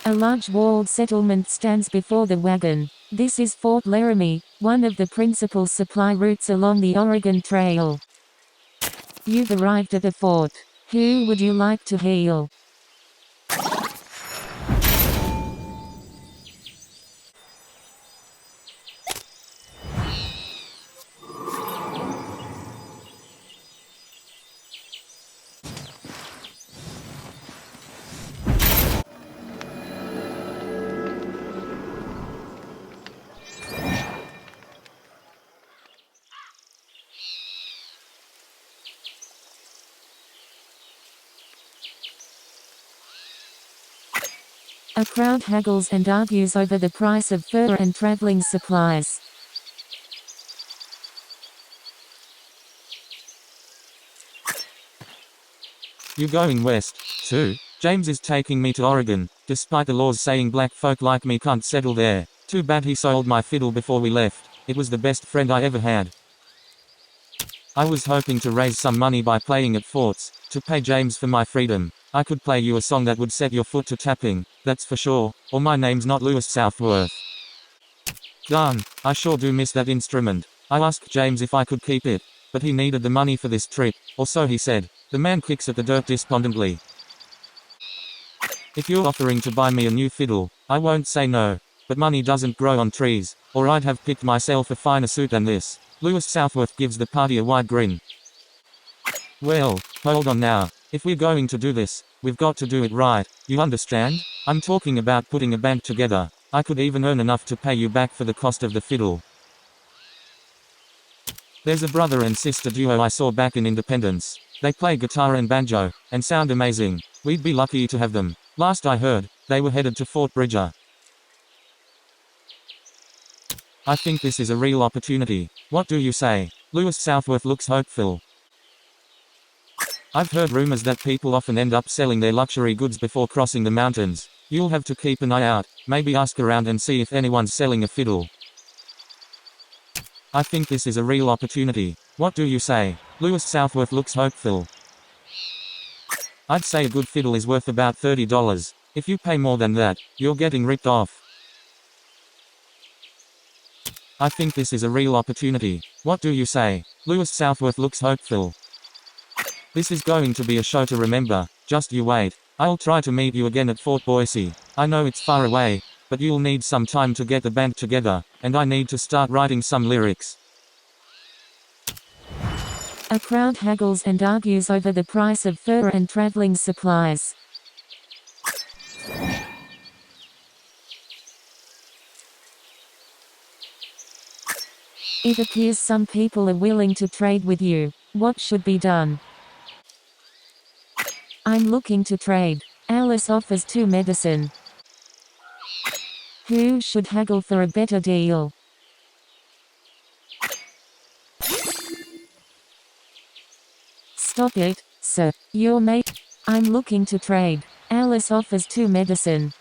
A large walled settlement stands before the wagon. This is Fort Laramie, one of the principal supply routes along the Oregon Trail. You've arrived at the fort. Who would you like to heal? A crowd haggles and argues over the price of fur and traveling supplies. You going west, too? James is taking me to Oregon, despite the laws saying black folk like me can't settle there. Too bad he sold my fiddle before we left. It was the best friend I ever had. I was hoping to raise some money by playing at forts, to pay James for my freedom. I could play you a song that would set your foot to tapping, that's for sure, or my name's not Louis Southworth. Darn, I sure do miss that instrument. I asked James if I could keep it, but he needed the money for this trip, or so he said. The man kicks at the dirt despondently. If you're offering to buy me a new fiddle, I won't say no, but money doesn't grow on trees, or I'd have picked myself a finer suit than this. Louis Southworth gives the party a wide grin. Well, hold on now. If we're going to do this, we've got to do it right, you understand? I'm talking about putting a band together. I could even earn enough to pay you back for the cost of the fiddle. There's a brother and sister duo I saw back in Independence. They play guitar and banjo, and sound amazing. We'd be lucky to have them. Last I heard, they were headed to Fort Bridger. I think this is a real opportunity. What do you say? Louis Southworth looks hopeful. I've heard rumors that people often end up selling their luxury goods before crossing the mountains. You'll have to keep an eye out, maybe ask around and see if anyone's selling a fiddle. I think this is a real opportunity. What do you say? Louis Southworth looks hopeful. I'd say a good fiddle is worth about $30. If you pay more than that, you're getting ripped off. I think this is a real opportunity. What do you say? Louis Southworth looks hopeful. This is going to be a show to remember, just you wait. I'll try to meet you again at Fort Boise. I know it's far away, but you'll need some time to get the band together, and I need to start writing some lyrics. A crowd haggles and argues over the price of fur and traveling supplies. It appears some people are willing to trade with you. What should be done? I'm looking to trade. Alice offers 2 medicine. Who should haggle for a better deal? Stop it, sir. Your mate. I'm looking to trade. Alice offers 2 medicine.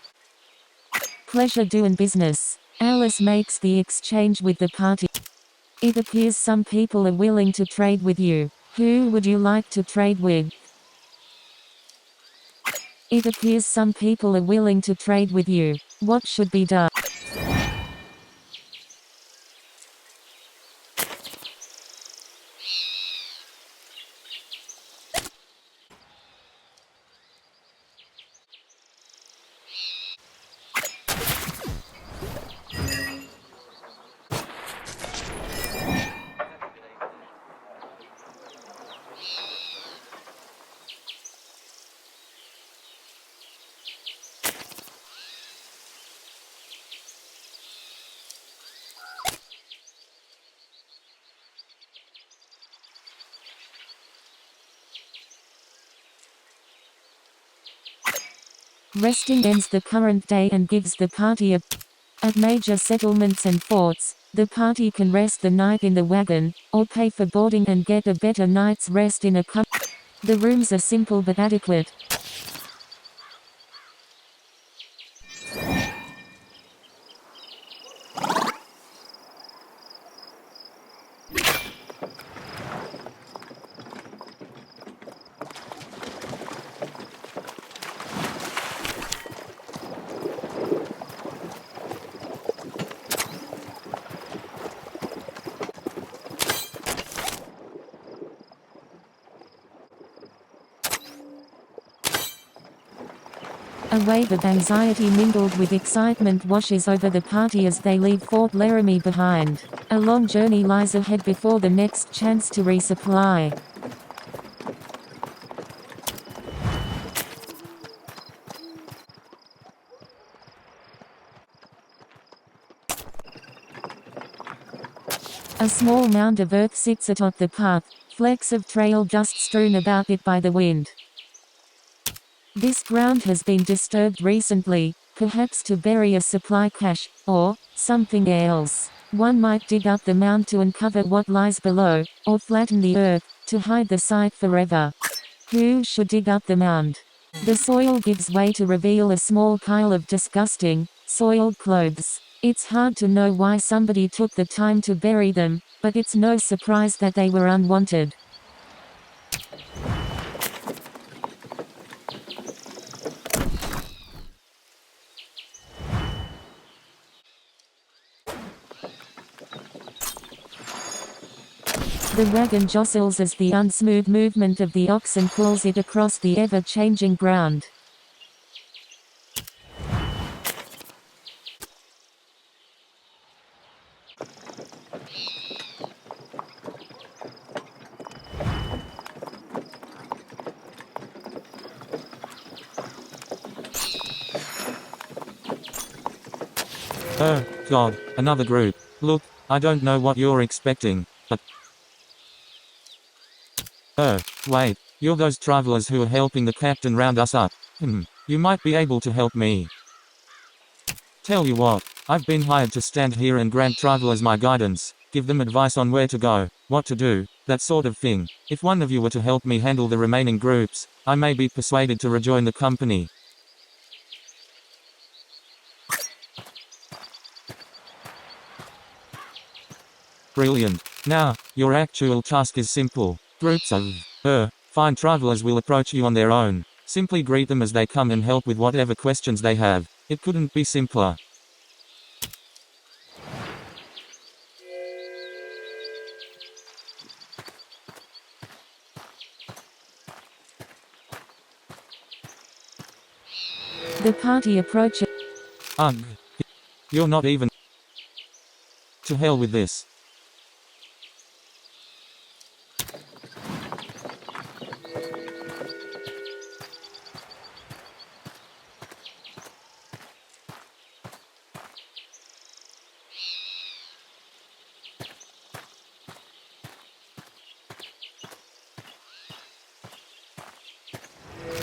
Pleasure doing business. Alice makes the exchange with the party. It appears some people are willing to trade with you. Who would you like to trade with? It appears some people are willing to trade with you. What should be done? Resting ends the current day and gives the party a... At major settlements and forts, the party can rest the night in the wagon, or pay for boarding and get a better night's rest in a cup. The rooms are simple but adequate. A wave of anxiety mingled with excitement washes over the party as they leave Fort Laramie behind. A long journey lies ahead before the next chance to resupply. A small mound of earth sits atop the path, flecks of trail dust strewn about it by the wind. This ground has been disturbed recently, perhaps to bury a supply cache, or something else. One might dig up the mound to uncover what lies below, or flatten the earth, to hide the site forever. Who should dig up the mound? The soil gives way to reveal a small pile of disgusting, soiled clothes. It's hard to know why somebody took the time to bury them, but it's no surprise that they were unwanted. The wagon jostles as the unsmooth movement of the oxen pulls it across the ever-changing ground. Oh, God, another group. Look, I don't know what you're expecting, but... Oh, wait, you're those travelers who are helping the captain round us up. You might be able to help me. Tell you what, I've been hired to stand here and grant travelers my guidance, give them advice on where to go, what to do, that sort of thing. If one of you were to help me handle the remaining groups, I may be persuaded to rejoin the company. Brilliant. Now, your actual task is simple. Groups of, fine travelers will approach you on their own. Simply greet them as they come and help with whatever questions they have. It couldn't be simpler. The party approaches. Ugh. You're not even... To hell with this.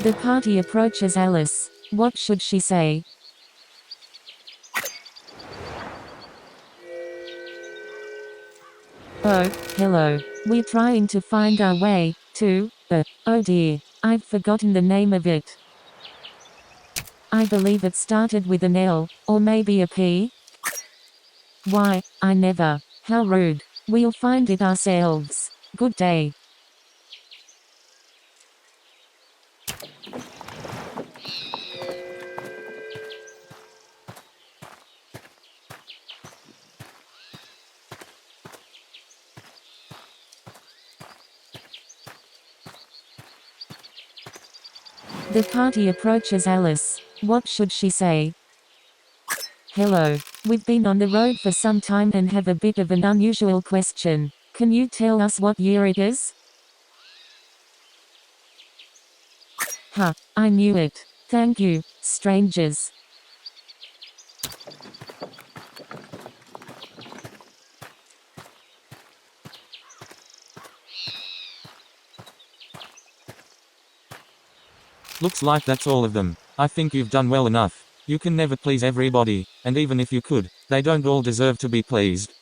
The party approaches Alice. What should she say? Oh, hello. We're trying to find our way to oh dear, I've forgotten the name of it. I believe it started with an L, or maybe a P? Why, I never. How rude. We'll find it ourselves. Good day. The party approaches Alice. What should she say? Hello. We've been on the road for some time and have a bit of an unusual question. Can you tell us what year it is? Ha, I knew it. Thank you, strangers. Looks like that's all of them. I think you've done well enough. You can never please everybody, and even if you could, they don't all deserve to be pleased.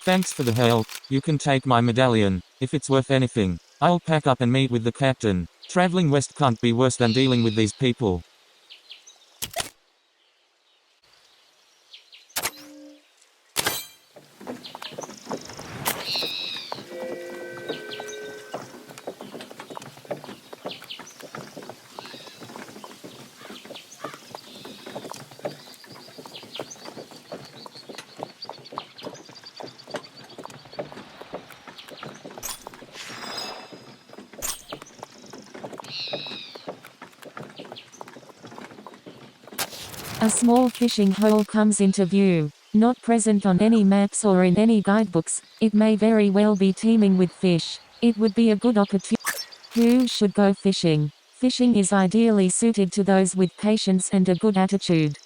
Thanks for the help. You can take my medallion, if it's worth anything. I'll pack up and meet with the captain. Traveling west can't be worse than dealing with these people. A small fishing hole comes into view. Not present on any maps or in any guidebooks, it may very well be teeming with fish. It would be a good opportunity. Who should go fishing? Fishing is ideally suited to those with patience and a good attitude.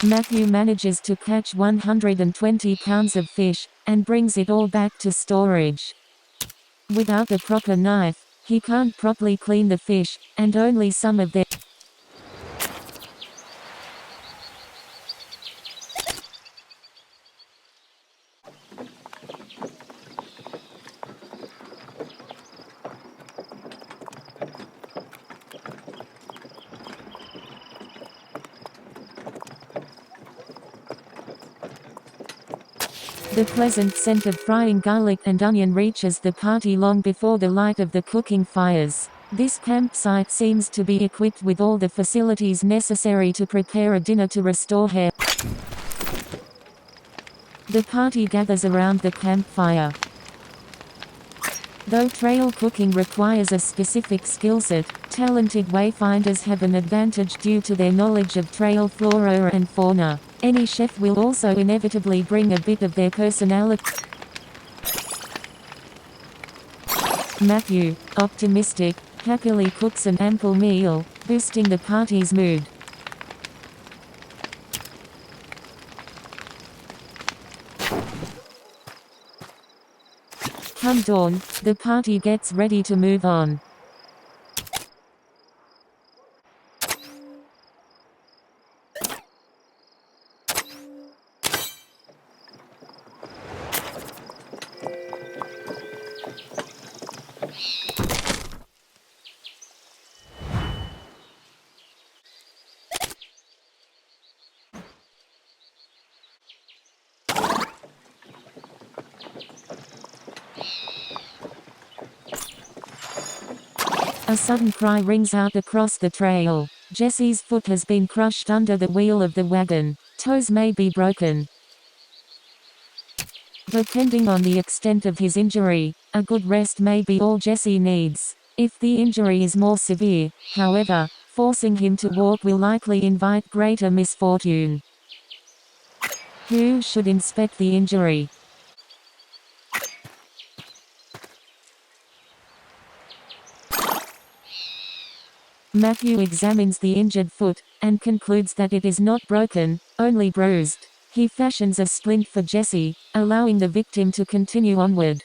Matthew manages to catch 120 pounds of fish, and brings it all back to storage. Without a proper knife, he can't properly clean the fish, and only some of their The pleasant scent of frying garlic and onion reaches the party long before the light of the cooking fires. This campsite seems to be equipped with all the facilities necessary to prepare a dinner to restore health. The party gathers around the campfire. Though trail cooking requires a specific skill set, talented wayfinders have an advantage due to their knowledge of trail flora and fauna. Any chef will also inevitably bring a bit of their personality. Matthew, optimistic, happily cooks an ample meal, boosting the party's mood. Come dawn, the party gets ready to move on. A sudden cry rings out across the trail. Jesse's foot has been crushed under the wheel of the wagon. Toes may be broken. Depending on the extent of his injury, a good rest may be all Jesse needs. If the injury is more severe, however, forcing him to walk will likely invite greater misfortune. Who should inspect the injury? Matthew examines the injured foot, and concludes that it is not broken, only bruised. He fashions a splint for Jesse, allowing the victim to continue onward.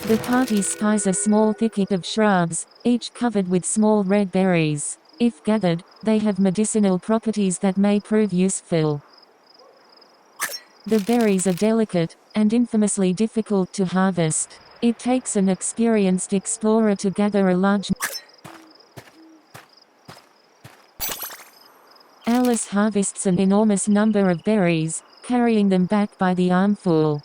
The party spies a small thicket of shrubs, each covered with small red berries. If gathered, they have medicinal properties that may prove useful. The berries are delicate, and infamously difficult to harvest. It takes an experienced explorer to gather a large. Alice harvests an enormous number of berries, carrying them back by the armful.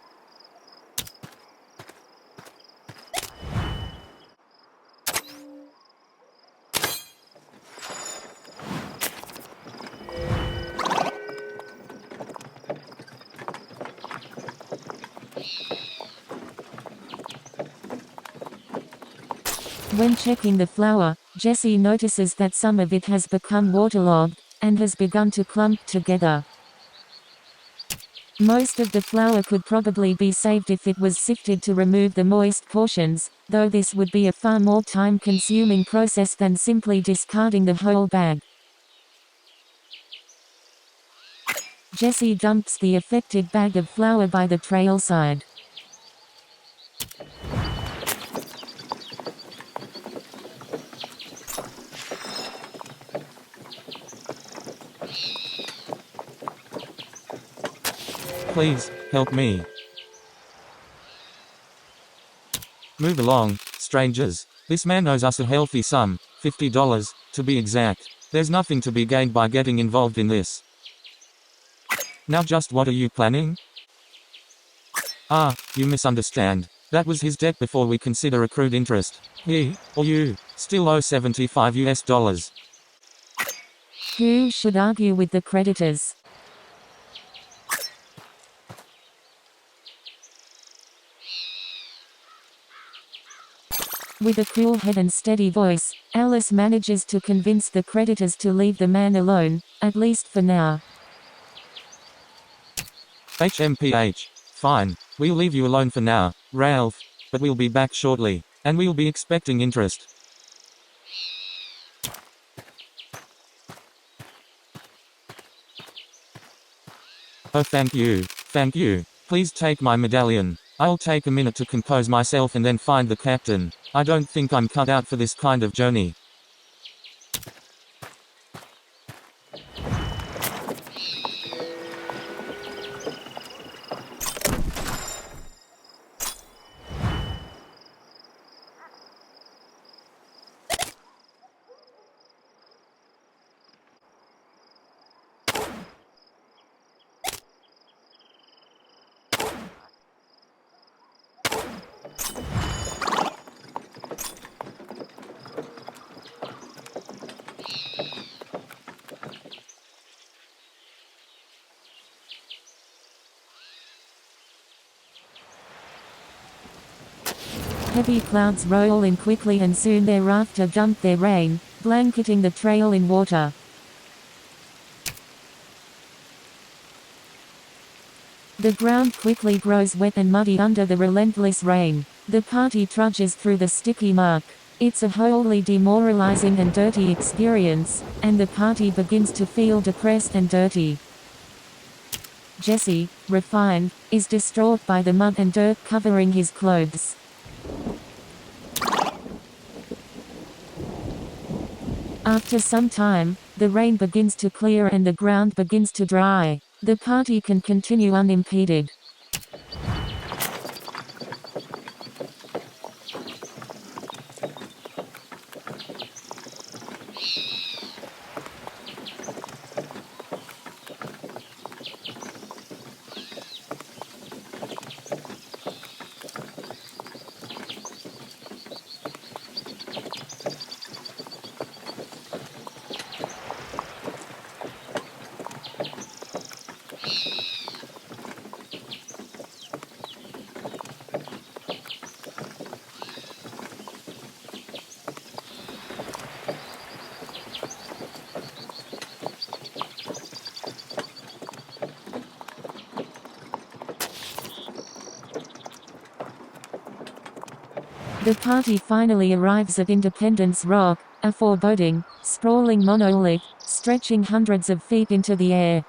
When checking the flour, Jesse notices that some of it has become waterlogged, and has begun to clump together. Most of the flour could probably be saved if it was sifted to remove the moist portions, though this would be a far more time-consuming process than simply discarding the whole bag. Jesse dumps the affected bag of flour by the trailside. Please, help me. Move along, strangers. This man owes us a healthy sum, $50, to be exact. There's nothing to be gained by getting involved in this. Now just what are you planning? Ah, you misunderstand. That was his debt before we consider accrued interest. He, or you, still owe $75. Who should argue with the creditors? With a cool head and steady voice, Alice manages to convince the creditors to leave the man alone, at least for now. HMPH. Fine. We'll leave you alone for now, Ralph. But we'll be back shortly. And we'll be expecting interest. Oh, thank you. Thank you. Please take my medallion. I'll take a minute to compose myself and then find the captain. I don't think I'm cut out for this kind of journey. Heavy clouds roll in quickly and soon thereafter dump their rain, blanketing the trail in water. The ground quickly grows wet and muddy under the relentless rain. The party trudges through the sticky muck. It's a wholly demoralizing and dirty experience, and the party begins to feel depressed and dirty. Jesse, refined, is distraught by the mud and dirt covering his clothes. After some time, the rain begins to clear and the ground begins to dry. The party can continue unimpeded. The party finally arrives at Independence Rock, a foreboding, sprawling monolith, stretching hundreds of feet into the air.